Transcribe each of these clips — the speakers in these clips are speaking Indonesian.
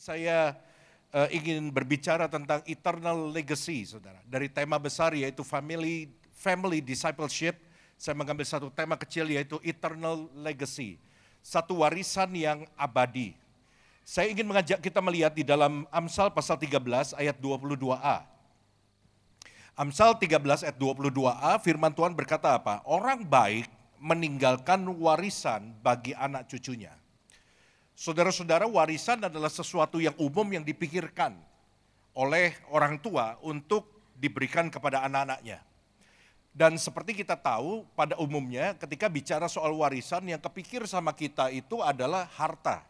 saya ingin berbicara tentang eternal legacy, saudara. Dari tema besar yaitu family discipleship, saya mengambil satu tema kecil yaitu eternal legacy. Satu warisan yang abadi. Saya ingin mengajak kita melihat di dalam Amsal pasal 13 ayat 22a. Amsal 13 ayat 22a, firman Tuhan berkata apa? Orang baik meninggalkan warisan bagi anak cucunya. Saudara-saudara, warisan adalah sesuatu yang umum yang dipikirkan oleh orang tua untuk diberikan kepada anak-anaknya. Dan seperti kita tahu, pada umumnya ketika bicara soal warisan, yang kepikir sama kita itu adalah harta.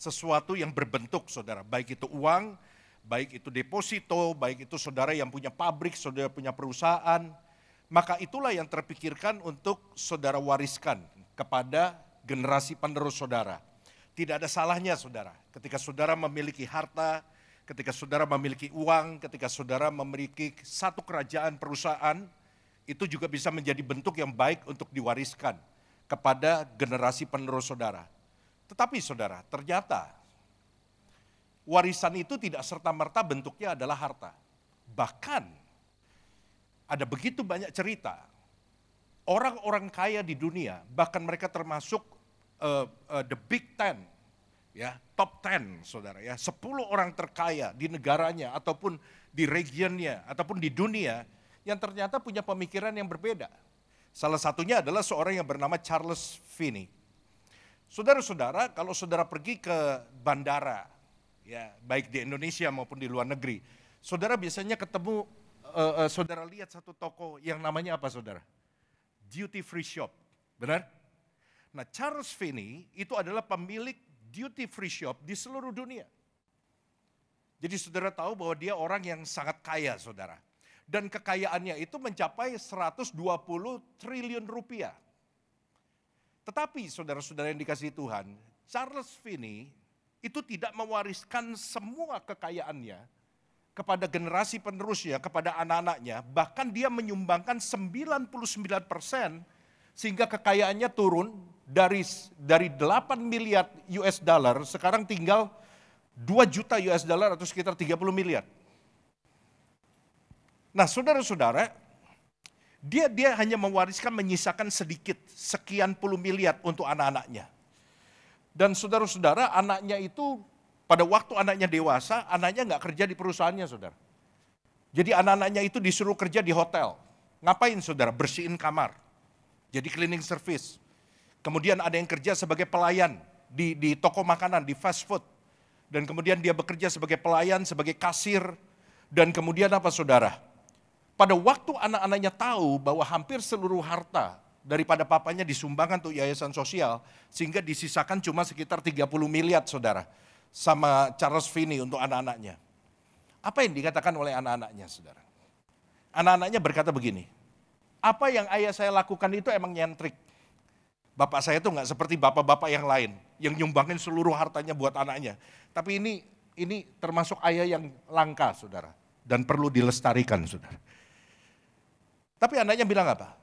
Sesuatu yang berbentuk, saudara. Baik itu uang, baik itu deposito, baik itu saudara yang punya pabrik, saudara punya perusahaan. Maka itulah yang terpikirkan untuk saudara wariskan kepada generasi penerus saudara. Tidak ada salahnya, saudara, ketika saudara memiliki harta, ketika saudara memiliki uang, ketika saudara memiliki satu kerajaan perusahaan, itu juga bisa menjadi bentuk yang baik untuk diwariskan kepada generasi penerus saudara. Tetapi saudara, ternyata warisan itu tidak serta-merta bentuknya adalah harta. Bahkan ada begitu banyak cerita, orang-orang kaya di dunia, bahkan mereka termasuk the big 10, ya, top 10, saudara, ya, 10 orang terkaya di negaranya ataupun di regionnya ataupun di dunia yang ternyata punya pemikiran yang berbeda. Salah satunya adalah seorang yang bernama Charles Finney. Saudara-saudara, kalau saudara pergi ke bandara, ya, baik di Indonesia maupun di luar negeri, saudara biasanya ketemu, saudara lihat satu toko yang namanya apa, saudara? Duty free shop, benar? Nah, Charles Finney itu adalah pemilik duty free shop di seluruh dunia. Jadi saudara tahu bahwa dia orang yang sangat kaya, saudara. Dan kekayaannya itu mencapai 120 triliun rupiah. Tetapi saudara-saudara yang dikasihi Tuhan, Charles Finney itu tidak mewariskan semua kekayaannya kepada generasi penerusnya, kepada anak-anaknya. Bahkan dia menyumbangkan 99% sehingga kekayaannya turun dari 8 miliar US dollar, sekarang tinggal 2 juta US dollar atau sekitar 30 miliar. Nah, saudara-saudara, dia hanya mewariskan, menyisakan sedikit, sekian puluh miliar untuk anak-anaknya. Dan saudara-saudara, anaknya itu pada waktu anaknya dewasa, anaknya nggak kerja di perusahaannya, saudara. Jadi anak-anaknya itu disuruh kerja di hotel. Ngapain, saudara? Bersihin kamar. Jadi cleaning service. Kemudian ada yang kerja sebagai pelayan di toko makanan, di fast food. Dan kemudian dia bekerja sebagai pelayan, sebagai kasir. Dan kemudian apa, saudara? Pada waktu anak-anaknya tahu bahwa hampir seluruh harta daripada papanya disumbangkan untuk yayasan sosial, sehingga disisakan cuma sekitar 30 miliar, saudara, sama Charles Finney untuk anak-anaknya. Apa yang dikatakan oleh anak-anaknya, saudara? Anak-anaknya berkata begini, apa yang ayah saya lakukan itu emang nyentrik. Bapak saya tuh nggak seperti bapak-bapak yang lain, yang nyumbangin seluruh hartanya buat anaknya. Tapi ini termasuk ayah yang langka, saudara, dan perlu dilestarikan, saudara. Tapi anaknya bilang apa?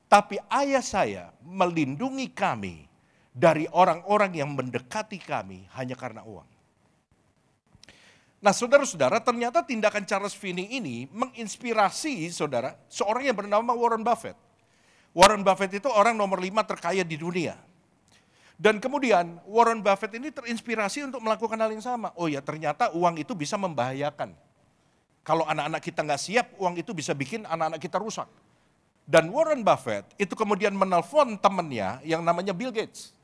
Tapi ayah saya melindungi kami dari orang-orang yang mendekati kami hanya karena uang. Nah, saudara-saudara, ternyata tindakan Charles Finney ini menginspirasi, saudara, seorang yang bernama Warren Buffett. Warren Buffett itu orang nomor 5 terkaya di dunia. Dan kemudian Warren Buffett ini terinspirasi untuk melakukan hal yang sama. Oh ya, ternyata uang itu bisa membahayakan. Kalau anak-anak kita nggak siap, uang itu bisa bikin anak-anak kita rusak. Dan Warren Buffett itu kemudian menelpon temannya yang namanya Bill Gates.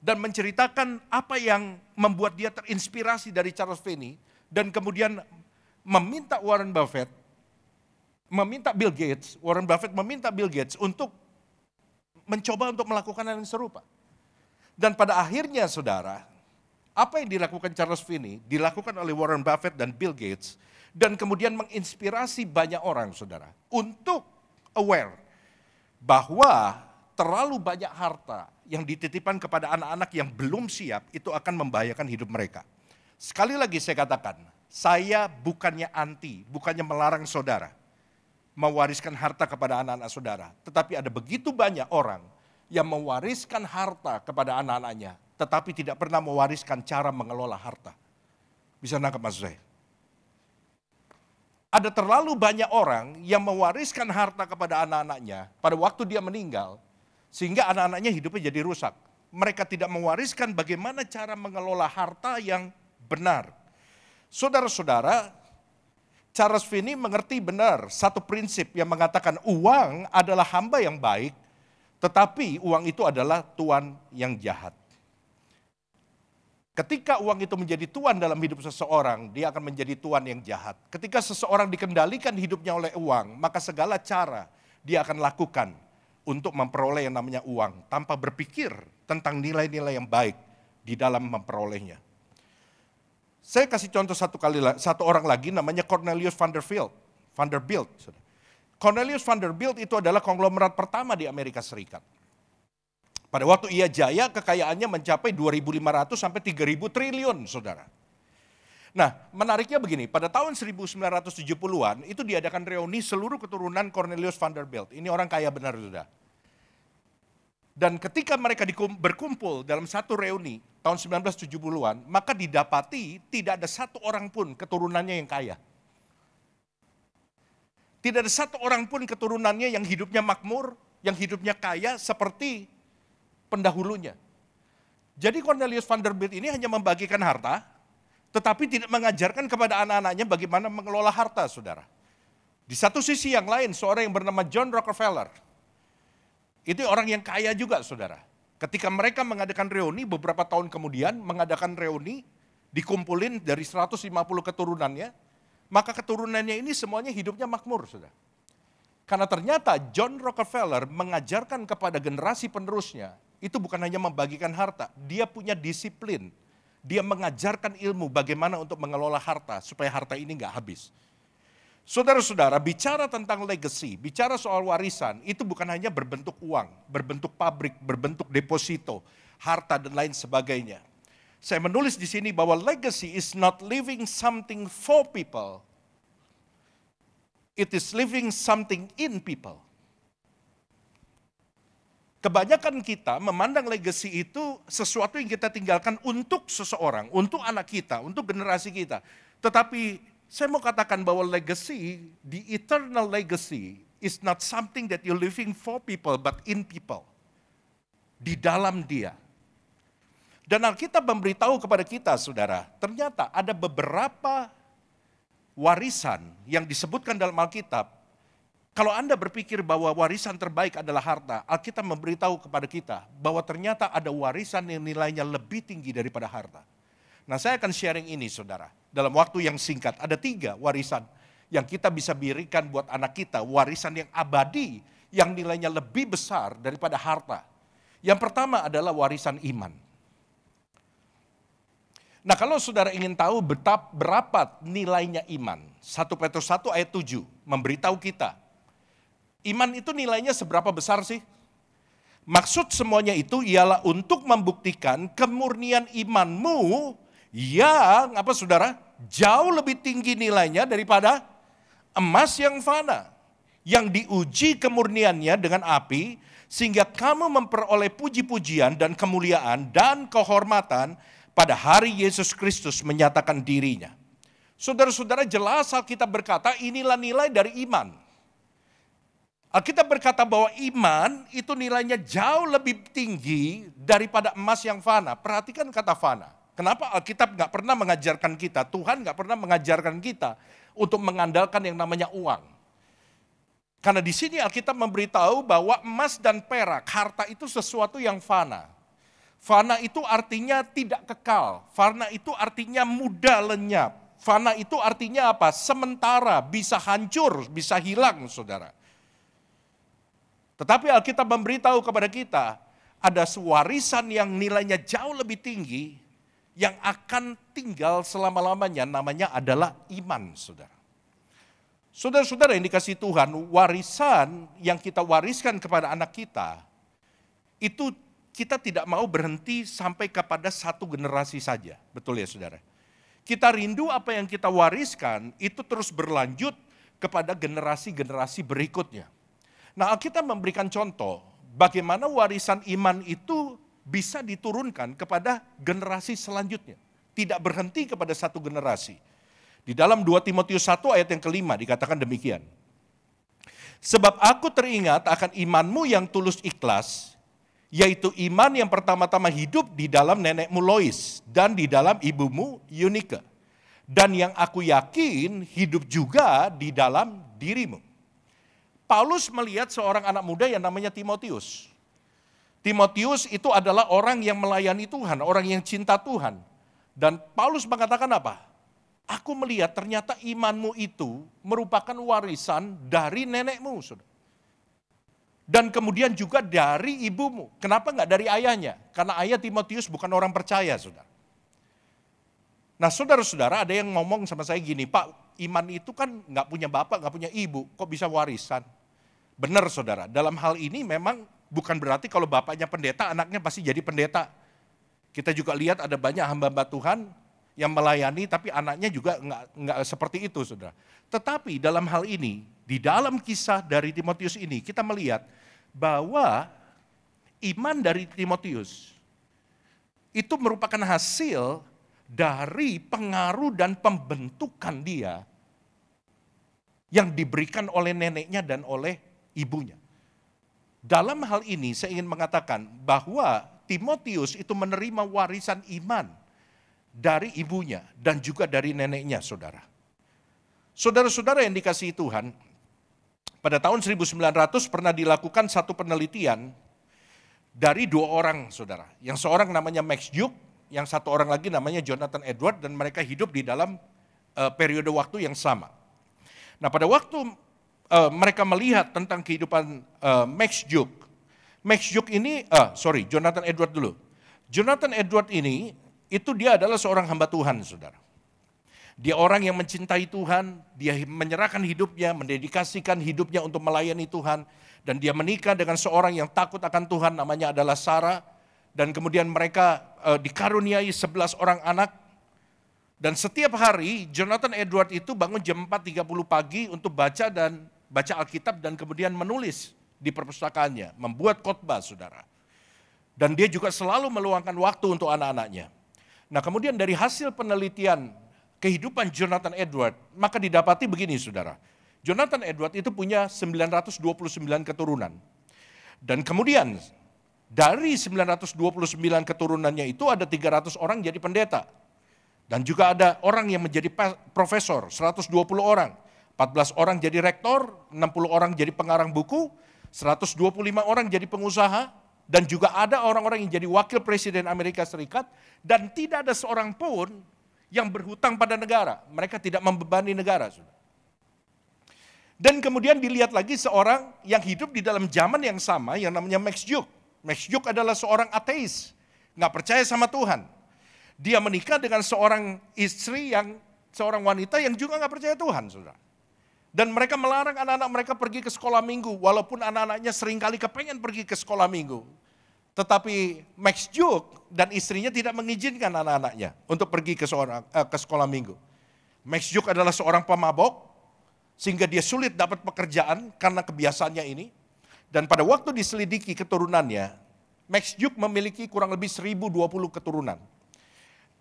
Dan menceritakan apa yang membuat dia terinspirasi dari Charles Finney. Dan kemudian meminta Warren Buffett, Warren Buffett meminta Bill Gates untuk mencoba untuk melakukan hal yang serupa. Dan pada akhirnya, saudara, apa yang dilakukan Charles Finney, dilakukan oleh Warren Buffett dan Bill Gates, dan kemudian menginspirasi banyak orang, saudara, untuk aware bahwa terlalu banyak harta yang dititipkan kepada anak-anak yang belum siap, itu akan membahayakan hidup mereka. Sekali lagi saya katakan, saya bukannya anti, bukannya melarang saudara mewariskan harta kepada anak-anak saudara. Tetapi ada begitu banyak orang yang mewariskan harta kepada anak-anaknya, tetapi tidak pernah mewariskan cara mengelola harta. Bisa nangkap maksud saya? Ada terlalu banyak orang yang mewariskan harta kepada anak-anaknya pada waktu dia meninggal, sehingga anak-anaknya hidupnya jadi rusak. Mereka tidak mewariskan bagaimana cara mengelola harta yang benar. Saudara-saudara, Charles Finney mengerti benar satu prinsip yang mengatakan uang adalah hamba yang baik, tetapi uang itu adalah tuan yang jahat. Ketika uang itu menjadi tuan dalam hidup seseorang, dia akan menjadi tuan yang jahat. Ketika seseorang dikendalikan hidupnya oleh uang, maka segala cara dia akan lakukan untuk memperoleh yang namanya uang, tanpa berpikir tentang nilai-nilai yang baik di dalam memperolehnya. Saya kasih contoh satu orang lagi namanya Cornelius Vanderbilt. Cornelius Vanderbilt itu adalah konglomerat pertama di Amerika Serikat. Pada waktu ia jaya, kekayaannya mencapai 2.500 sampai 3.000 triliun, saudara. Nah, menariknya begini, pada tahun 1970-an itu diadakan reuni seluruh keturunan Cornelius Vanderbilt. Ini orang kaya benar, sudah. Dan ketika mereka berkumpul dalam satu reuni tahun 1970-an, maka didapati tidak ada satu orang pun keturunannya yang kaya. Tidak ada satu orang pun keturunannya yang hidupnya makmur, yang hidupnya kaya seperti pendahulunya. Jadi Cornelius Vanderbilt ini hanya membagikan harta, tetapi tidak mengajarkan kepada anak-anaknya bagaimana mengelola harta, saudara. Di satu sisi yang lain, seorang yang bernama John Rockefeller, itu orang yang kaya juga, saudara. Ketika mereka mengadakan reuni, beberapa tahun kemudian mengadakan reuni, dikumpulin dari 150 keturunannya, maka keturunannya ini semuanya hidupnya makmur, saudara. Karena ternyata John Rockefeller mengajarkan kepada generasi penerusnya, itu bukan hanya membagikan harta, dia punya disiplin. Dia mengajarkan ilmu bagaimana untuk mengelola harta, supaya harta ini nggak habis. Saudara-saudara, bicara tentang legacy, bicara soal warisan, itu bukan hanya berbentuk uang, berbentuk pabrik, berbentuk deposito, harta dan lain sebagainya. Saya menulis di sini bahwa legacy is not leaving something for people, it is leaving something in people. Kebanyakan kita memandang legacy itu sesuatu yang kita tinggalkan untuk seseorang, untuk anak kita, untuk generasi kita. Tetapi saya mau katakan bahwa legacy, the eternal legacy is not something that you're living for people, but in people. Di dalam dia. Dan Alkitab memberitahu kepada kita, saudara, ternyata ada beberapa warisan yang disebutkan dalam Alkitab. Kalau Anda berpikir bahwa warisan terbaik adalah harta, Alkitab memberitahu kepada kita bahwa ternyata ada warisan yang nilainya lebih tinggi daripada harta. Nah, saya akan sharing ini, saudara. Dalam waktu yang singkat, ada 3 warisan yang kita bisa berikan buat anak kita. Warisan yang abadi, yang nilainya lebih besar daripada harta. Yang pertama adalah warisan iman. Nah, kalau saudara ingin tahu berapa nilainya iman, 1 Petrus 1 ayat 7 memberitahu kita, iman itu nilainya seberapa besar sih? Maksud semuanya itu ialah untuk membuktikan kemurnian imanmu yang, apa saudara, jauh lebih tinggi nilainya daripada emas yang fana, yang diuji kemurniannya dengan api, sehingga kamu memperoleh puji-pujian dan kemuliaan dan kehormatan pada hari Yesus Kristus menyatakan dirinya. Saudara-saudara, jelas Alkitab berkata inilah nilai dari iman. Alkitab berkata bahwa iman itu nilainya jauh lebih tinggi daripada emas yang fana. Perhatikan kata fana. Kenapa Alkitab nggak pernah mengajarkan kita, Tuhan nggak pernah mengajarkan kita untuk mengandalkan yang namanya uang. Karena di sini Alkitab memberitahu bahwa emas dan perak, harta itu sesuatu yang fana. Fana itu artinya tidak kekal. Fana itu artinya mudah lenyap. Fana itu artinya apa? Sementara, bisa hancur, bisa hilang, saudara. Tetapi Alkitab memberitahu kepada kita, ada warisan yang nilainya jauh lebih tinggi, yang akan tinggal selama-lamanya, namanya adalah iman, saudara. Saudara-saudara yang dikasihi Tuhan, warisan yang kita wariskan kepada anak kita, itu kita tidak mau berhenti sampai kepada satu generasi saja. Betul ya, saudara? Kita rindu apa yang kita wariskan, itu terus berlanjut kepada generasi-generasi berikutnya. Nah, Alkitab memberikan contoh bagaimana warisan iman itu bisa diturunkan kepada generasi selanjutnya. tidak berhenti kepada satu generasi. Di dalam 2 Timotius 1 ayat yang kelima dikatakan demikian. Sebab aku teringat akan imanmu yang tulus ikhlas, yaitu iman yang pertama-tama hidup di dalam nenekmu Lois dan di dalam ibumu Eunike. Dan yang aku yakin hidup juga di dalam dirimu. Paulus melihat seorang anak muda yang namanya Timotius. Timotius itu adalah orang yang melayani Tuhan, orang yang cinta Tuhan. Dan Paulus mengatakan apa? Aku melihat ternyata imanmu itu merupakan warisan dari nenekmu, saudara. Dan kemudian juga dari ibumu. Kenapa enggak dari ayahnya? Karena ayah Timotius bukan orang percaya, saudara. Nah, saudara-saudara, ada yang ngomong sama saya gini, Pak, iman itu kan enggak punya bapak, enggak punya ibu, kok bisa warisan? Benar, saudara. Dalam hal ini memang bukan berarti kalau bapaknya pendeta, anaknya pasti jadi pendeta. Kita juga lihat ada banyak hamba-hamba Tuhan yang melayani, tapi anaknya juga enggak seperti itu, saudara. Tetapi dalam hal ini, di dalam kisah dari Timotius ini, kita melihat bahwa iman dari Timotius itu merupakan hasil dari pengaruh dan pembentukan dia yang diberikan oleh neneknya dan oleh ibunya. Dalam hal ini saya ingin mengatakan bahwa Timotius itu menerima warisan iman dari ibunya dan juga dari neneknya, saudara. Saudara-saudara yang dikasihi Tuhan, pada tahun 1900 pernah dilakukan satu penelitian dari 2 orang, saudara. Yang seorang namanya Max Duke, yang satu orang lagi namanya Jonathan Edward, dan mereka hidup di dalam periode waktu yang sama. Nah, pada waktu mereka melihat tentang kehidupan Jonathan Edward dulu. Jonathan Edward ini, itu dia adalah seorang hamba Tuhan, saudara. Dia orang yang mencintai Tuhan, dia menyerahkan hidupnya, mendedikasikan hidupnya untuk melayani Tuhan. Dan dia menikah dengan seorang yang takut akan Tuhan, namanya adalah Sarah. Dan kemudian mereka dikaruniai 11 orang anak. Dan setiap hari Jonathan Edward itu bangun jam 4.30 pagi untuk baca Alkitab dan kemudian menulis di perpustakaannya, membuat khotbah, saudara. Dan dia juga selalu meluangkan waktu untuk anak-anaknya. Nah, kemudian dari hasil penelitian kehidupan Jonathan Edward, maka didapati begini, saudara. Jonathan Edward itu punya 929 keturunan. Dan kemudian dari 929 keturunannya itu ada 300 orang jadi pendeta. Dan juga ada orang yang menjadi profesor, 120 orang. 14 orang jadi rektor, 60 orang jadi pengarang buku, 125 orang jadi pengusaha, dan juga ada orang-orang yang jadi wakil presiden Amerika Serikat, dan tidak ada seorang pun yang berhutang pada negara. Mereka tidak membebani negara. Dan kemudian dilihat lagi seorang yang hidup di dalam zaman yang sama, yang namanya Max Duke. Max Duke adalah seorang ateis, nggak percaya sama Tuhan. Dia menikah dengan seorang wanita yang juga nggak percaya Tuhan, saudara. Dan mereka melarang anak-anak mereka pergi ke sekolah minggu, walaupun anak-anaknya seringkali kepengen pergi ke sekolah minggu. Tetapi Max Duke dan istrinya tidak mengizinkan anak-anaknya untuk pergi ke sekolah minggu. Max Duke adalah seorang pemabok, sehingga dia sulit dapat pekerjaan karena kebiasaannya ini. Dan pada waktu diselidiki keturunannya, Max Duke memiliki kurang lebih 1020 keturunan.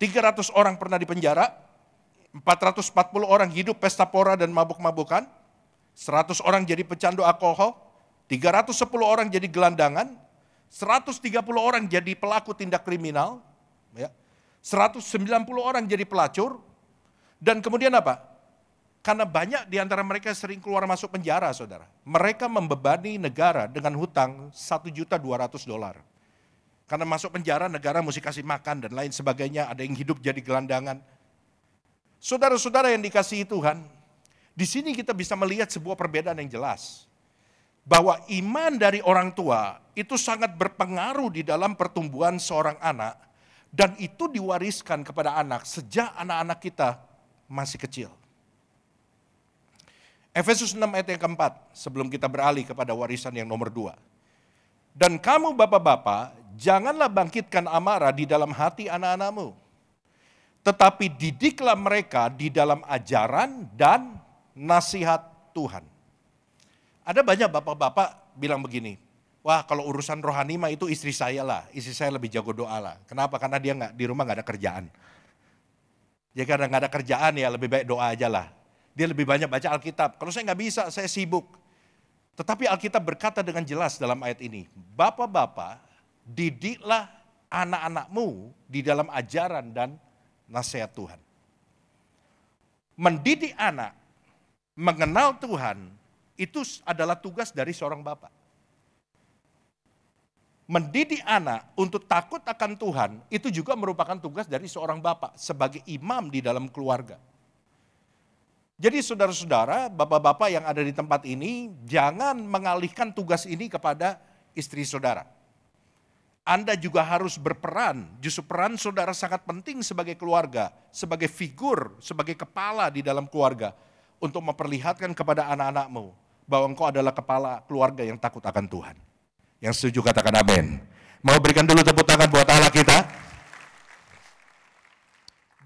300 orang pernah dipenjara, 440 orang hidup pesta pora dan mabuk-mabukan, 100 orang jadi pecandu alkohol, 310 orang jadi gelandangan, 130 orang jadi pelaku tindak kriminal, 190 orang jadi pelacur, dan kemudian apa? Karena banyak di antara mereka sering keluar masuk penjara, saudara. Mereka membebani negara dengan hutang $1.200.000. Karena masuk penjara, negara mesti kasih makan dan lain sebagainya, ada yang hidup jadi gelandangan. Saudara-saudara yang dikasihi Tuhan, di sini kita bisa melihat sebuah perbedaan yang jelas. Bahwa iman dari orang tua itu sangat berpengaruh di dalam pertumbuhan seorang anak. Dan itu diwariskan kepada anak sejak anak-anak kita masih kecil. Efesus 6 ayat yang keempat, sebelum kita beralih kepada warisan yang nomor 2. Dan kamu bapak-bapak, janganlah bangkitkan amarah di dalam hati anak-anakmu. Tetapi didiklah mereka di dalam ajaran dan nasihat Tuhan. Ada banyak bapak-bapak bilang begini, wah kalau urusan rohani mah itu istri saya lah, istri saya lebih jago doa lah. Kenapa? Karena dia di rumah nggak ada kerjaan. Ya karena nggak ada kerjaan ya lebih baik doa aja lah. Dia lebih banyak baca Alkitab. Kalau saya nggak bisa, saya sibuk. Tetapi Alkitab berkata dengan jelas dalam ayat ini, Bapak-bapak, didiklah anak-anakmu di dalam ajaran dan nasihat Tuhan. Mendidik anak, mengenal Tuhan, itu adalah tugas dari seorang bapak. Mendidik anak untuk takut akan Tuhan, itu juga merupakan tugas dari seorang bapak sebagai imam di dalam keluarga. Jadi saudara-saudara, bapak-bapak yang ada di tempat ini, jangan mengalihkan tugas ini kepada istri saudara. Anda juga harus berperan, justru peran saudara sangat penting sebagai keluarga, sebagai figur, sebagai kepala di dalam keluarga, untuk memperlihatkan kepada anak-anakmu bahwa engkau adalah kepala keluarga yang takut akan Tuhan. Yang setuju katakan amin. Mau berikan dulu tepuk tangan buat Allah kita.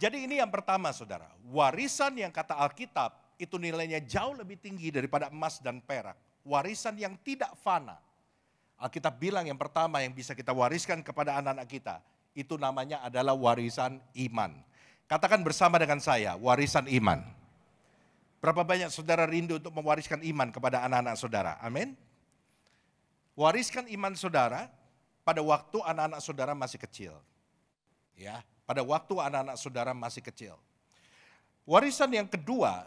Jadi ini yang pertama saudara, warisan yang kata Alkitab itu nilainya jauh lebih tinggi daripada emas dan perak. Warisan yang tidak fana. Alkitab bilang yang pertama yang bisa kita wariskan kepada anak-anak kita, itu namanya adalah warisan iman. Katakan bersama dengan saya, warisan iman. Berapa banyak saudara rindu untuk mewariskan iman kepada anak-anak saudara? Amin. Wariskan iman saudara pada waktu anak-anak saudara masih kecil. Ya, pada waktu anak-anak saudara masih kecil. Warisan yang kedua,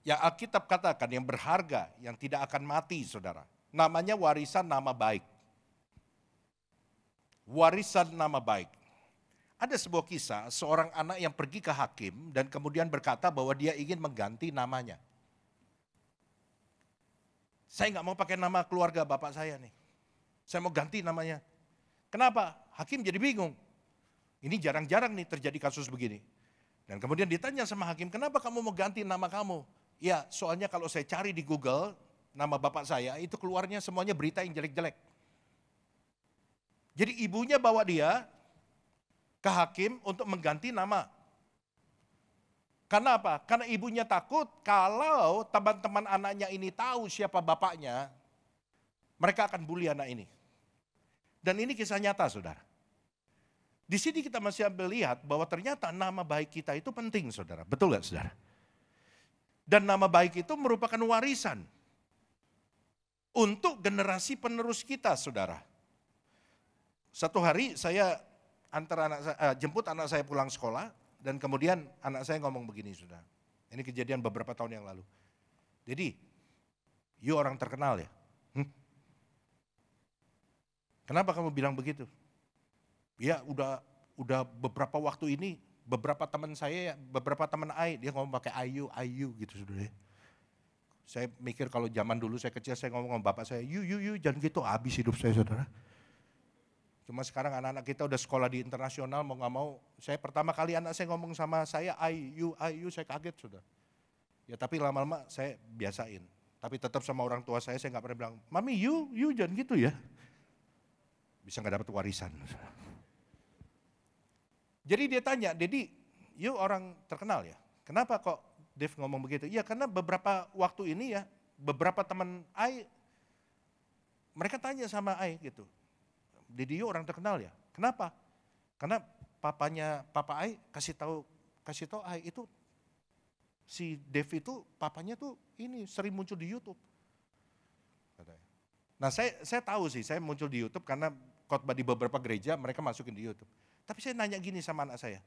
yang Alkitab katakan yang berharga, yang tidak akan mati saudara. Namanya warisan nama baik. Warisan nama baik. Ada sebuah kisah, seorang anak yang pergi ke hakim dan kemudian berkata bahwa dia ingin mengganti namanya. Saya nggak mau pakai nama keluarga bapak saya nih. Saya mau ganti namanya. Kenapa? Hakim jadi bingung. Ini jarang-jarang nih terjadi kasus begini. Dan kemudian ditanya sama hakim, kenapa kamu mau ganti nama kamu? Ya, soalnya kalau saya cari di Google, nama bapak saya itu keluarnya semuanya berita yang jelek-jelek. Jadi ibunya bawa dia ke hakim untuk mengganti nama. Karena apa? Karena ibunya takut kalau teman-teman anaknya ini tahu siapa bapaknya, mereka akan bully anak ini. Dan ini kisah nyata saudara. Di sini kita masih melihat bahwa ternyata nama baik kita itu penting saudara. Betul gak saudara? Dan nama baik itu merupakan warisan untuk generasi penerus kita saudara. Satu hari saya jemput anak saya pulang sekolah. Dan kemudian anak saya ngomong begini sudah. Ini kejadian beberapa tahun yang lalu. Jadi, you orang terkenal ya? Kenapa kamu bilang begitu? Ya udah beberapa waktu ini, beberapa teman saya, beberapa teman Ai, dia ngomong pakai ayu gitu sudah ya. Saya mikir kalau zaman dulu saya kecil saya ngomong sama bapak saya, you jangan gitu, habis hidup saya saudara. Cuma sekarang anak-anak kita udah sekolah di internasional, mau gak mau, saya pertama kali anak saya ngomong sama saya, ayu, saya kaget sudah. Ya tapi lama-lama saya biasain. Tapi tetap sama orang tua saya gak pernah bilang, mami you jangan gitu ya. Bisa gak dapat warisan. Jadi dia tanya, Dedi, you orang terkenal ya, kenapa kok Dev ngomong begitu? Ya karena beberapa waktu ini ya, beberapa teman Ai, mereka tanya sama Ai gitu. Dedi orang terkenal ya. Kenapa? Karena Papa Ai kasih tahu Ai itu si Dev itu papanya tuh ini sering muncul di YouTube. Nah saya tahu sih, saya muncul di YouTube karena khotbah di beberapa gereja mereka masukin di YouTube. Tapi saya nanya gini sama anak saya,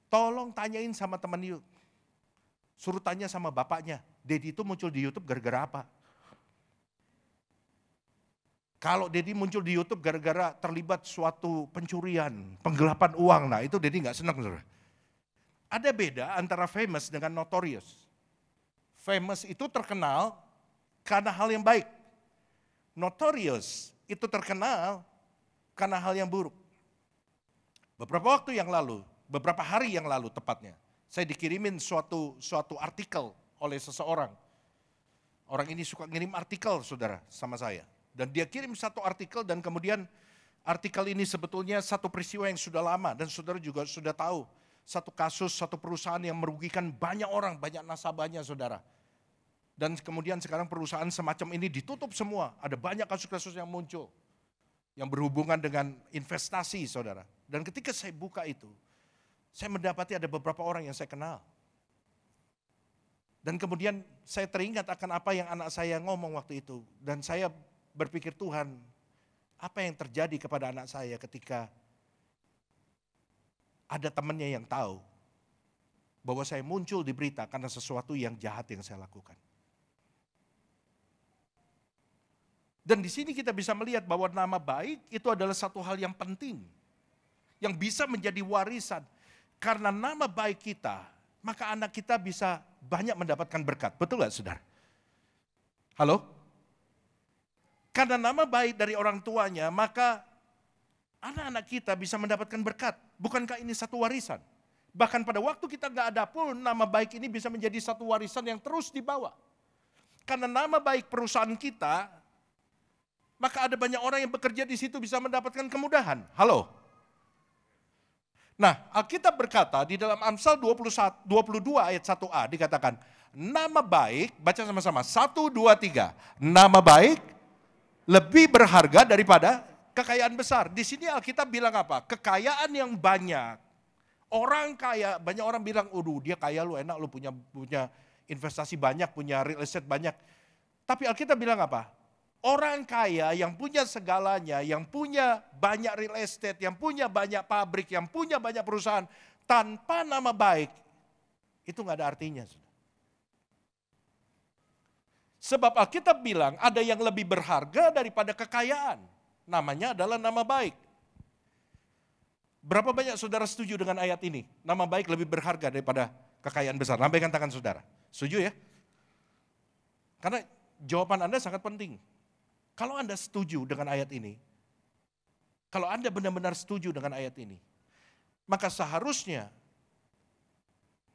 tolong tanyain sama teman you, suruh tanya sama bapaknya, Dedi itu muncul di YouTube gara-gara apa? Kalau Dedi muncul di YouTube gara-gara terlibat suatu pencurian, penggelapan uang, nah itu Dedi nggak senang. Saudara. Ada beda antara famous dengan notorious. Famous itu terkenal karena hal yang baik. Notorious itu terkenal karena hal yang buruk. Beberapa waktu yang lalu, beberapa hari yang lalu tepatnya, saya dikirimin suatu artikel oleh seseorang. Orang ini suka ngirim artikel saudara sama saya. Dan dia kirim satu artikel dan kemudian artikel ini sebetulnya satu peristiwa yang sudah lama dan saudara juga sudah tahu. Satu kasus, satu perusahaan yang merugikan banyak orang, banyak nasabahnya saudara. Dan kemudian sekarang perusahaan semacam ini ditutup semua. Ada banyak kasus-kasus yang muncul. Yang berhubungan dengan investasi saudara. Dan ketika saya buka itu, Saya mendapati ada beberapa orang yang saya kenal. Dan kemudian saya teringat akan apa yang anak saya ngomong waktu itu. Dan saya berpikir, Tuhan, apa yang terjadi kepada anak saya ketika ada temannya yang tahu bahwa saya muncul di berita karena sesuatu yang jahat yang saya lakukan. Dan di sini kita bisa melihat bahwa nama baik itu adalah satu hal yang penting. Yang bisa menjadi warisan. Karena nama baik kita, maka anak kita bisa banyak mendapatkan berkat. Betul gak saudara? Halo? Karena nama baik dari orang tuanya, maka anak-anak kita bisa mendapatkan berkat. Bukankah ini satu warisan? Bahkan pada waktu kita gak ada pun, nama baik ini bisa menjadi satu warisan yang terus dibawa. Karena nama baik perusahaan kita, maka ada banyak orang yang bekerja di situ bisa mendapatkan kemudahan. Halo? Nah, Alkitab berkata di dalam Amsal 22 ayat 1a dikatakan, nama baik, baca sama-sama, 1, 2, 3. Nama baik lebih berharga daripada kekayaan besar. Di sini Alkitab bilang apa? Kekayaan yang banyak. Orang kaya, banyak orang bilang, dia kaya, lu enak, lu punya investasi banyak, punya real estate banyak. Tapi Alkitab bilang apa? Orang kaya yang punya segalanya, yang punya banyak real estate, yang punya banyak pabrik, yang punya banyak perusahaan, tanpa nama baik, itu gak ada artinya. Sebab Alkitab bilang ada yang lebih berharga daripada kekayaan. Namanya adalah nama baik. Berapa banyak saudara setuju dengan ayat ini? Nama baik lebih berharga daripada kekayaan besar. Lambaikan tangan saudara. Setuju ya? Karena jawaban Anda sangat penting. Kalau Anda setuju dengan ayat ini, kalau Anda benar-benar setuju dengan ayat ini, maka seharusnya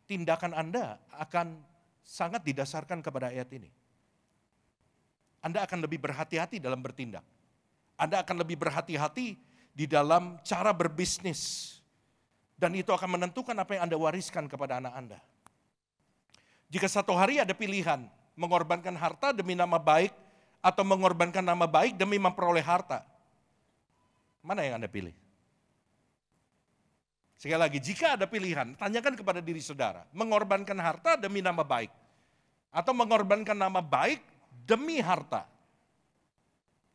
tindakan Anda akan sangat didasarkan kepada ayat ini. Anda akan lebih berhati-hati dalam bertindak. Anda akan lebih berhati-hati di dalam cara berbisnis. Dan itu akan menentukan apa yang Anda wariskan kepada anak Anda. Jika satu hari ada pilihan, mengorbankan harta demi nama baik, atau mengorbankan nama baik demi memperoleh harta. Mana yang Anda pilih? Sekali lagi, jika ada pilihan, tanyakan kepada diri saudara. Mengorbankan harta demi nama baik. Atau mengorbankan nama baik demi harta.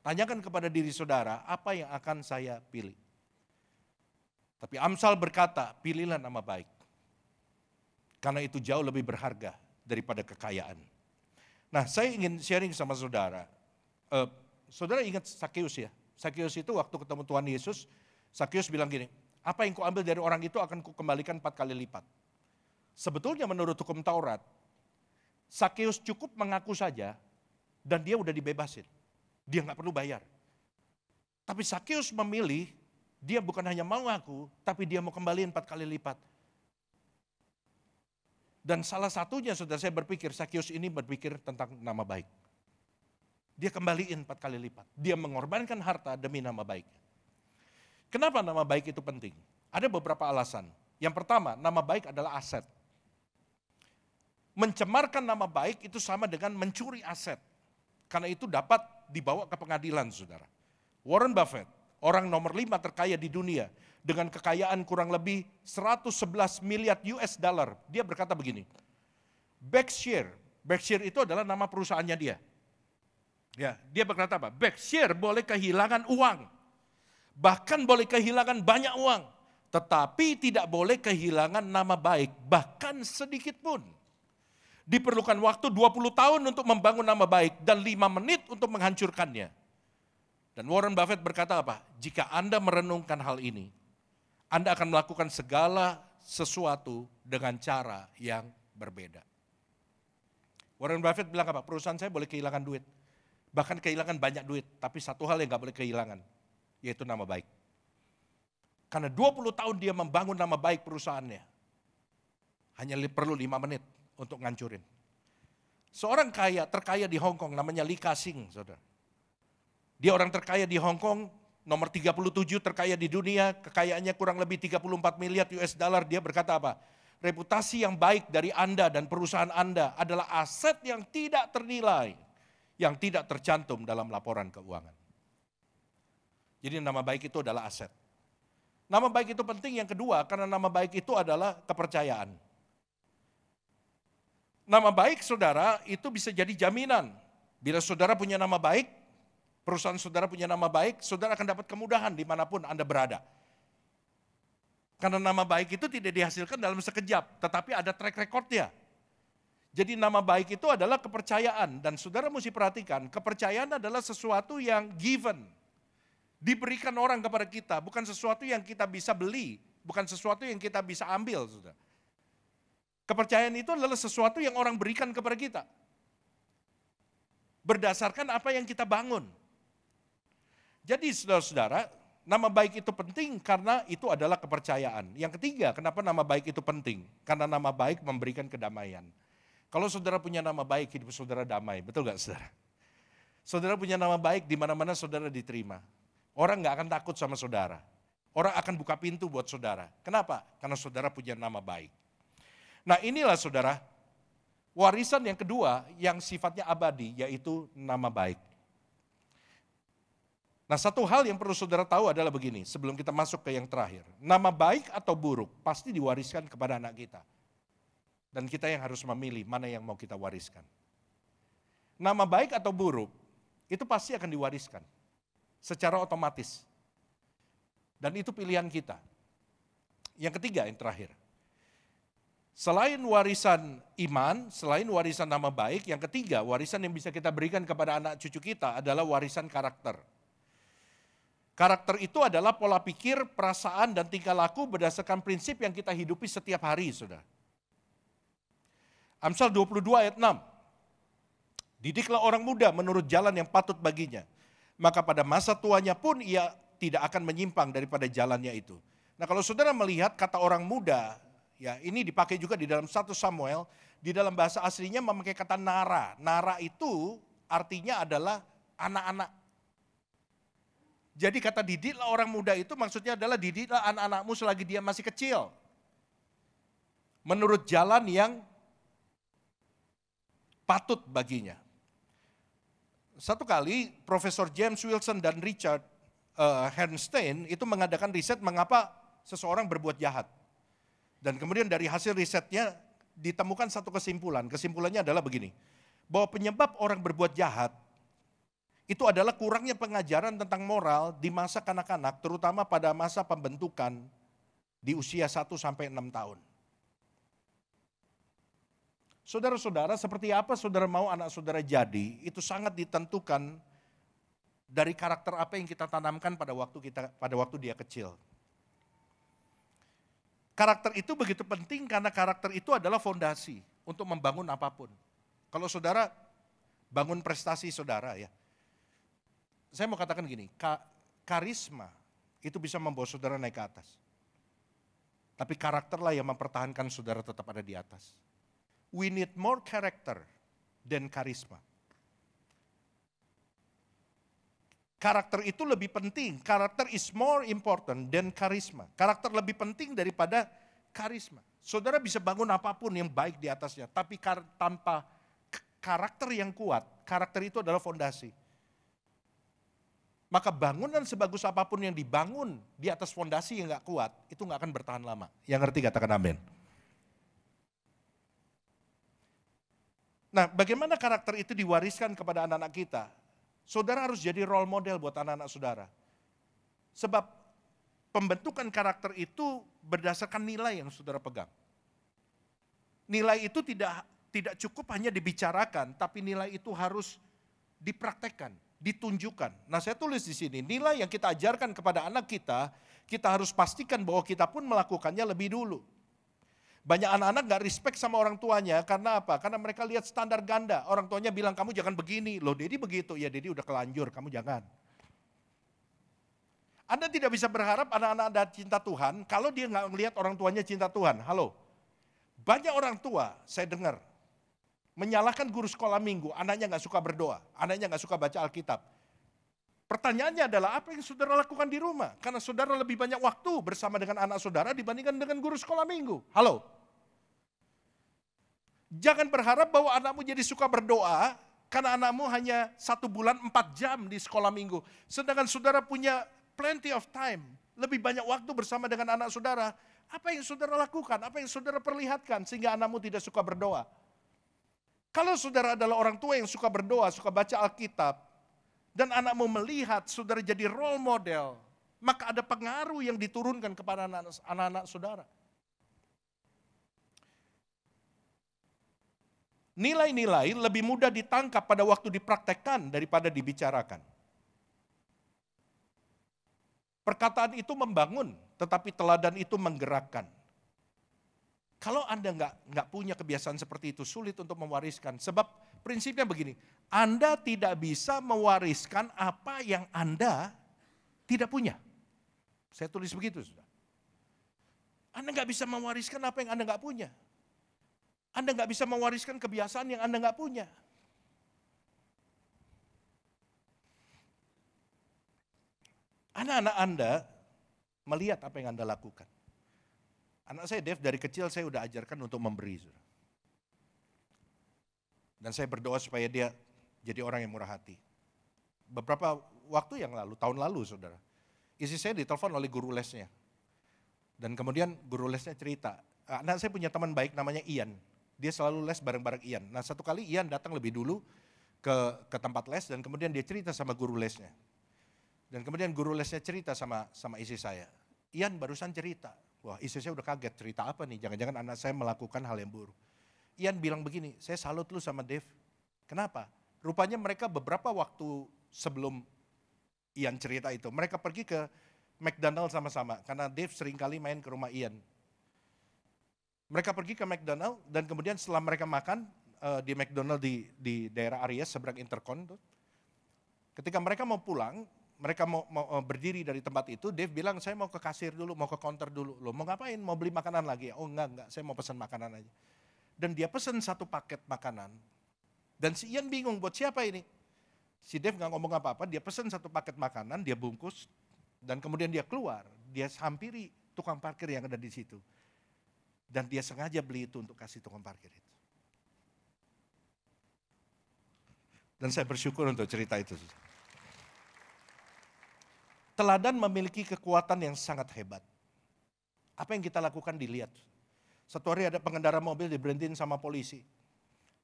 Tanyakan kepada diri saudara, apa yang akan saya pilih? Tapi Amsal berkata, pilihlah nama baik. Karena itu jauh lebih berharga daripada kekayaan. Nah, saya ingin sharing sama saudara. Saudara ingat Sakeus ya? Sakeus itu waktu ketemu Tuhan Yesus, Sakeus bilang gini, apa yang kau ambil dari orang itu akan kukembalikan 4 kali lipat. Sebetulnya menurut hukum Taurat, Sakeus cukup mengaku saja dan dia udah dibebasin. Dia nggak perlu bayar. Tapi Sakeus memilih, dia bukan hanya mau ngaku, tapi dia mau kembaliin 4 kali lipat. Dan salah satunya saudara saya berpikir, Sakeus ini berpikir tentang nama baik. Dia kembaliin 4 kali lipat. Dia mengorbankan harta demi nama baik. Kenapa nama baik itu penting? Ada beberapa alasan. Yang pertama, nama baik adalah aset. Mencemarkan nama baik itu sama dengan mencuri aset. Karena itu dapat dibawa ke pengadilan, saudara. Warren Buffett, orang nomor 5 terkaya di dunia, dengan kekayaan kurang lebih 111 miliar US dollar. Dia berkata begini, Berkshire itu adalah nama perusahaannya dia. Ya, dia berkata apa? Berkshire boleh kehilangan uang, bahkan boleh kehilangan banyak uang, tetapi tidak boleh kehilangan nama baik, bahkan sedikit pun. Diperlukan waktu 20 tahun untuk membangun nama baik dan 5 menit untuk menghancurkannya. Dan Warren Buffett berkata apa? Jika Anda merenungkan hal ini, Anda akan melakukan segala sesuatu dengan cara yang berbeda. Warren Buffett bilang apa? Perusahaan saya boleh kehilangan duit. Bahkan kehilangan banyak duit, tapi satu hal yang gak boleh kehilangan, yaitu nama baik. Karena 20 tahun dia membangun nama baik perusahaannya. Hanya perlu 5 menit untuk ngancurin. Seorang terkaya di Hong Kong namanya Lee Ka-shing, saudara. Dia orang terkaya di Hong Kong, nomor 37 terkaya di dunia, kekayaannya kurang lebih 34 miliar US dollar. Dia berkata apa? Reputasi yang baik dari Anda dan perusahaan Anda adalah aset yang tidak ternilai, yang tidak tercantum dalam laporan keuangan. Jadi nama baik itu adalah aset. Nama baik itu penting yang kedua, karena nama baik itu adalah kepercayaan. Nama baik saudara itu bisa jadi jaminan. Bila saudara punya nama baik, perusahaan saudara punya nama baik, saudara akan dapat kemudahan dimanapun Anda berada. Karena nama baik itu tidak dihasilkan dalam sekejap, tetapi ada track recordnya. Jadi nama baik itu adalah kepercayaan, dan saudara mesti perhatikan, kepercayaan adalah sesuatu yang given. Diberikan orang kepada kita, bukan sesuatu yang kita bisa beli, bukan sesuatu yang kita bisa ambil. Saudara. Kepercayaan itu adalah sesuatu yang orang berikan kepada kita. Berdasarkan apa yang kita bangun. Jadi saudara-saudara, nama baik itu penting karena itu adalah kepercayaan. Yang ketiga, kenapa nama baik itu penting? Karena nama baik memberikan kedamaian. Kalau saudara punya nama baik, hidup saudara damai. Betul gak saudara? Saudara punya nama baik, di mana-mana saudara diterima. Orang gak akan takut sama saudara. Orang akan buka pintu buat saudara. Kenapa? Karena saudara punya nama baik. Nah inilah saudara, warisan yang kedua yang sifatnya abadi, yaitu nama baik. Nah satu hal yang perlu saudara tahu adalah begini, sebelum kita masuk ke yang terakhir. Nama baik atau buruk pasti diwariskan kepada anak kita. Dan kita yang harus memilih mana yang mau kita wariskan. Nama baik atau buruk, itu pasti akan diwariskan. Secara otomatis. Dan itu pilihan kita. Yang ketiga, yang terakhir. Selain warisan iman, selain warisan nama baik, yang ketiga, warisan yang bisa kita berikan kepada anak cucu kita adalah warisan karakter. Karakter itu adalah pola pikir, perasaan, dan tingkah laku berdasarkan prinsip yang kita hidupi setiap hari, saudara. Amsal 22 ayat 6. Didiklah orang muda menurut jalan yang patut baginya. Maka pada masa tuanya pun ia tidak akan menyimpang daripada jalannya itu. Nah kalau saudara melihat kata orang muda, ya ini dipakai juga di dalam 1 Samuel, di dalam bahasa aslinya memakai kata nara. Nara itu artinya adalah anak-anak. Jadi kata didiklah orang muda itu maksudnya adalah didiklah anak-anakmu selagi dia masih kecil. Menurut jalan yang patut baginya. Satu kali Profesor James Wilson dan Richard Bernstein itu mengadakan riset mengapa seseorang berbuat jahat. Dan kemudian dari hasil risetnya ditemukan satu kesimpulan. Kesimpulannya adalah begini, bahwa penyebab orang berbuat jahat itu adalah kurangnya pengajaran tentang moral di masa kanak-kanak, terutama pada masa pembentukan di usia 1 sampai 6 tahun. Saudara-saudara, seperti apa saudara mau anak saudara jadi, itu sangat ditentukan dari karakter apa yang kita tanamkan pada waktu dia kecil. Karakter itu begitu penting karena karakter itu adalah fondasi untuk membangun apapun. Kalau saudara bangun prestasi saudara ya, saya mau katakan gini, karisma itu bisa membawa saudara naik ke atas. Tapi karakterlah yang mempertahankan saudara tetap ada di atas. We need more character than karisma. Karakter itu lebih penting. Karakter is more important than karisma. Karakter lebih penting daripada karisma. Saudara bisa bangun apapun yang baik di atasnya. Tapi tanpa karakter yang kuat, karakter itu adalah fondasi. Maka bangunan sebagus apapun yang dibangun di atas fondasi yang gak kuat, itu gak akan bertahan lama. Yang ngerti katakan amin. Nah, bagaimana karakter itu diwariskan kepada anak-anak kita? Saudara harus jadi role model buat anak-anak saudara. Sebab pembentukan karakter itu berdasarkan nilai yang saudara pegang. Nilai itu tidak cukup hanya dibicarakan, tapi nilai itu harus dipraktekkan, ditunjukkan. Nah, saya tulis di sini, nilai yang kita ajarkan kepada anak kita harus pastikan bahwa kita pun melakukannya lebih dulu. Banyak anak-anak gak respect sama orang tuanya, karena apa? Karena mereka lihat standar ganda. Orang tuanya bilang, kamu jangan begini. Loh, Dedi begitu. Ya, Dedi udah kelanjur, kamu jangan. Anda tidak bisa berharap anak-anak Anda cinta Tuhan, kalau dia gak melihat orang tuanya cinta Tuhan. Halo, banyak orang tua, saya dengar, menyalahkan guru sekolah minggu, anaknya gak suka berdoa, anaknya gak suka baca Alkitab. Pertanyaannya adalah, apa yang saudara lakukan di rumah? Karena saudara lebih banyak waktu bersama dengan anak saudara dibandingkan dengan guru sekolah minggu. Halo? Jangan berharap bahwa anakmu jadi suka berdoa, karena anakmu hanya 1 bulan 4 jam di sekolah minggu. Sedangkan saudara punya plenty of time, lebih banyak waktu bersama dengan anak saudara. Apa yang saudara lakukan, apa yang saudara perlihatkan sehingga anakmu tidak suka berdoa? Kalau saudara adalah orang tua yang suka berdoa, suka baca Alkitab, dan anakmu melihat saudara jadi role model, maka ada pengaruh yang diturunkan kepada anak-anak saudara. Nilai-nilai lebih mudah ditangkap pada waktu dipraktekkan daripada dibicarakan. Perkataan itu membangun, tetapi teladan itu menggerakkan. Kalau Anda nggak punya kebiasaan seperti itu, sulit untuk mewariskan. Sebab prinsipnya begini, Anda tidak bisa mewariskan apa yang Anda tidak punya. Saya tulis begitu, sudah. Anda nggak bisa mewariskan apa yang Anda nggak punya. Anda nggak bisa mewariskan kebiasaan yang Anda nggak punya. Anak-anak Anda melihat apa yang Anda lakukan. Anak saya Dev dari kecil saya udah ajarkan untuk memberi. Saudara. Dan saya berdoa supaya dia jadi orang yang murah hati. Beberapa waktu yang lalu, tahun lalu saudara, istri saya ditelepon oleh guru lesnya. Dan kemudian guru lesnya cerita, anak saya punya teman baik namanya Ian. Dia selalu les bareng-bareng Ian. Nah satu kali Ian datang lebih dulu ke tempat les dan kemudian dia cerita sama guru lesnya. Dan kemudian guru lesnya cerita sama istri saya. Ian barusan cerita, wah istri saya udah kaget, cerita apa nih, jangan-jangan anak saya melakukan hal yang buruk. Ian bilang begini, saya salut lu sama Dave. Kenapa? Rupanya mereka beberapa waktu sebelum Ian cerita itu, mereka pergi ke McDonald sama-sama, karena Dave seringkali main ke rumah Ian. Mereka pergi ke McDonald dan kemudian setelah mereka makan di McDonald di daerah Aries seberang Intercon tuh, ketika mereka mau pulang, mereka mau berdiri dari tempat itu, Dave bilang saya mau ke kasir dulu, mau ke counter dulu. Loh mau ngapain? Mau beli makanan lagi? Oh enggak, saya mau pesan makanan aja. Dan dia pesan satu paket makanan. Dan si Ian bingung buat siapa ini? Si Dave nggak ngomong apa-apa, dia pesan satu paket makanan, dia bungkus, dan kemudian dia keluar. Dia hampiri tukang parkir yang ada di situ. Dan dia sengaja beli itu untuk kasih tukang parkir itu. Dan saya bersyukur untuk cerita itu. Teladan memiliki kekuatan yang sangat hebat. Apa yang kita lakukan dilihat. Satu hari ada pengendara mobil diberhentiin sama polisi.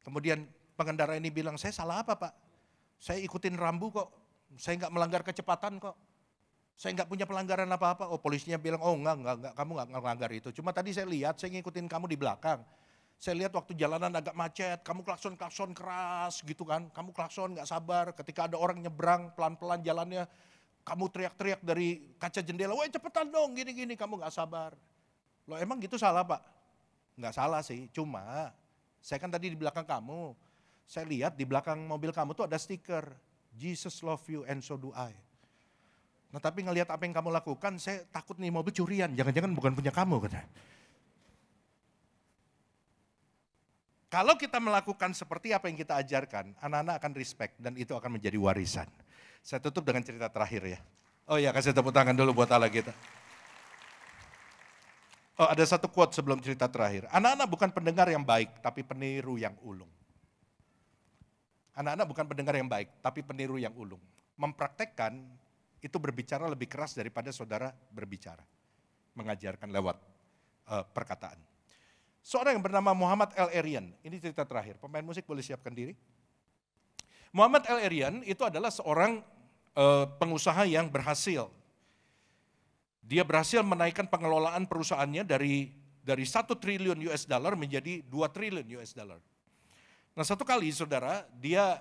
Kemudian pengendara ini bilang, saya salah apa Pak? Saya ikutin rambu kok, saya nggak melanggar kecepatan kok. Saya nggak punya pelanggaran apa-apa. Oh polisinya bilang, oh enggak, kamu nggak melanggar itu. Cuma tadi saya lihat, saya ngikutin kamu di belakang. Saya lihat waktu jalanan agak macet, kamu klakson keras gitu kan. Kamu klakson nggak sabar, ketika ada orang nyebrang pelan-pelan jalannya, kamu teriak-teriak dari kaca jendela, woi cepetan dong, gini-gini, kamu gak sabar. Loh emang gitu salah Pak? Nggak salah sih, cuma saya kan tadi di belakang kamu, saya lihat di belakang mobil kamu tuh ada stiker, Jesus love you and so do I. Nah tapi ngelihat apa yang kamu lakukan, saya takut nih mobil curian, jangan-jangan bukan punya kamu. Katanya. Kalau kita melakukan seperti apa yang kita ajarkan, anak-anak akan respect dan itu akan menjadi warisan. Saya tutup dengan cerita terakhir ya. Oh ya, kasih tepuk tangan dulu buat Allah kita. Oh ada satu quote sebelum cerita terakhir. Anak-anak bukan pendengar yang baik, tapi peniru yang ulung. Anak-anak bukan pendengar yang baik, tapi peniru yang ulung. Mempraktekkan itu berbicara lebih keras daripada saudara berbicara. Mengajarkan lewat perkataan. Seorang yang bernama Muhammad El Erian, ini cerita terakhir. Pemain musik boleh siapkan diri. Muhammad El Erian itu adalah seorang pengusaha yang berhasil. Dia berhasil menaikkan pengelolaan perusahaannya dari 1 triliun US dollar menjadi 2 triliun US dollar. Nah satu kali saudara, dia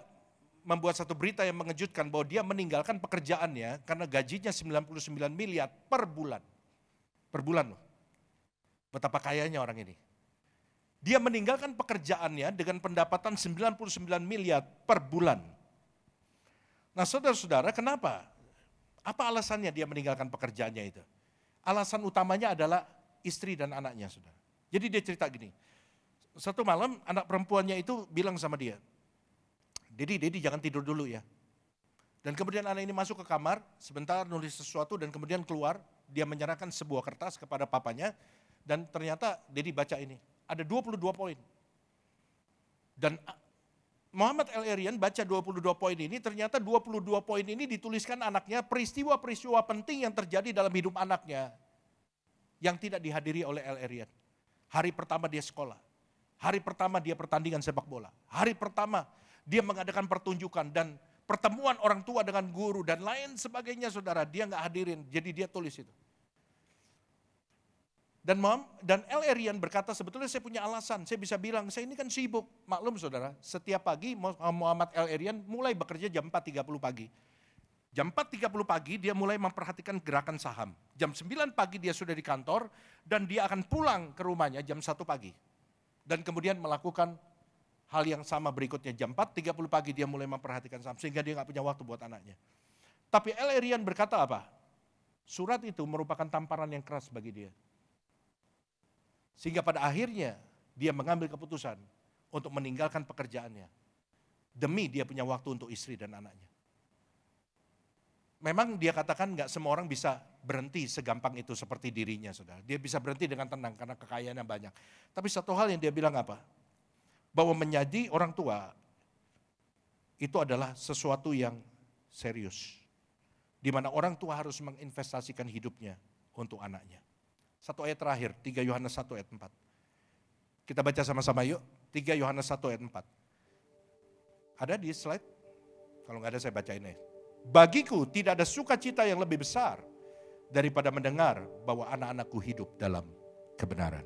membuat satu berita yang mengejutkan bahwa dia meninggalkan pekerjaannya karena gajinya 99 miliar per bulan. Per bulan loh. Betapa kayanya orang ini. Dia meninggalkan pekerjaannya dengan pendapatan 99 miliar per bulan. Nah saudara-saudara kenapa? Apa alasannya dia meninggalkan pekerjaannya itu? Alasan utamanya adalah istri dan anaknya saudara. Jadi dia cerita gini, satu malam anak perempuannya itu bilang sama dia, Dedi jangan tidur dulu ya. Dan kemudian anak ini masuk ke kamar, sebentar nulis sesuatu dan kemudian keluar, dia menyerahkan sebuah kertas kepada papanya dan ternyata Dedi baca ini, ada 22 poin. Dan Muhammad L. Erian baca 22 poin ini, ternyata 22 poin ini dituliskan anaknya peristiwa-peristiwa penting yang terjadi dalam hidup anaknya yang tidak dihadiri oleh L. Erian. Hari pertama dia sekolah, hari pertama dia pertandingan sepak bola, hari pertama dia mengadakan pertunjukan dan pertemuan orang tua dengan guru dan lain sebagainya, saudara, dia nggak hadirin, jadi dia tulis itu. Dan L. Erian berkata, sebetulnya saya punya alasan, saya bisa bilang, saya ini kan sibuk. Maklum saudara, setiap pagi Muhammad L. Erian mulai bekerja jam 4.30 pagi. Jam 4.30 pagi dia mulai memperhatikan gerakan saham. Jam 9 pagi dia sudah di kantor dan dia akan pulang ke rumahnya jam 1 pagi. Dan kemudian melakukan hal yang sama berikutnya. Jam 4.30 pagi dia mulai memperhatikan saham sehingga dia nggak punya waktu buat anaknya. Tapi L. Erian berkata apa? Surat itu merupakan tamparan yang keras bagi dia. Sehingga pada akhirnya dia mengambil keputusan untuk meninggalkan pekerjaannya. Demi dia punya waktu untuk istri dan anaknya. Memang dia katakan nggak semua orang bisa berhenti segampang itu seperti dirinya, saudara. Dia bisa berhenti dengan tenang karena kekayaannya banyak. Tapi satu hal yang dia bilang apa? Bahwa menjadi orang tua itu adalah sesuatu yang serius. Di mana orang tua harus menginvestasikan hidupnya untuk anaknya. Satu ayat terakhir, 3 Yohanes 1 ayat 4. Kita baca sama-sama yuk, 3 Yohanes 1 ayat 4. Ada di slide? Kalau nggak ada saya bacain ya. Bagiku tidak ada sukacita yang lebih besar daripada mendengar bahwa anak-anakku hidup dalam kebenaran.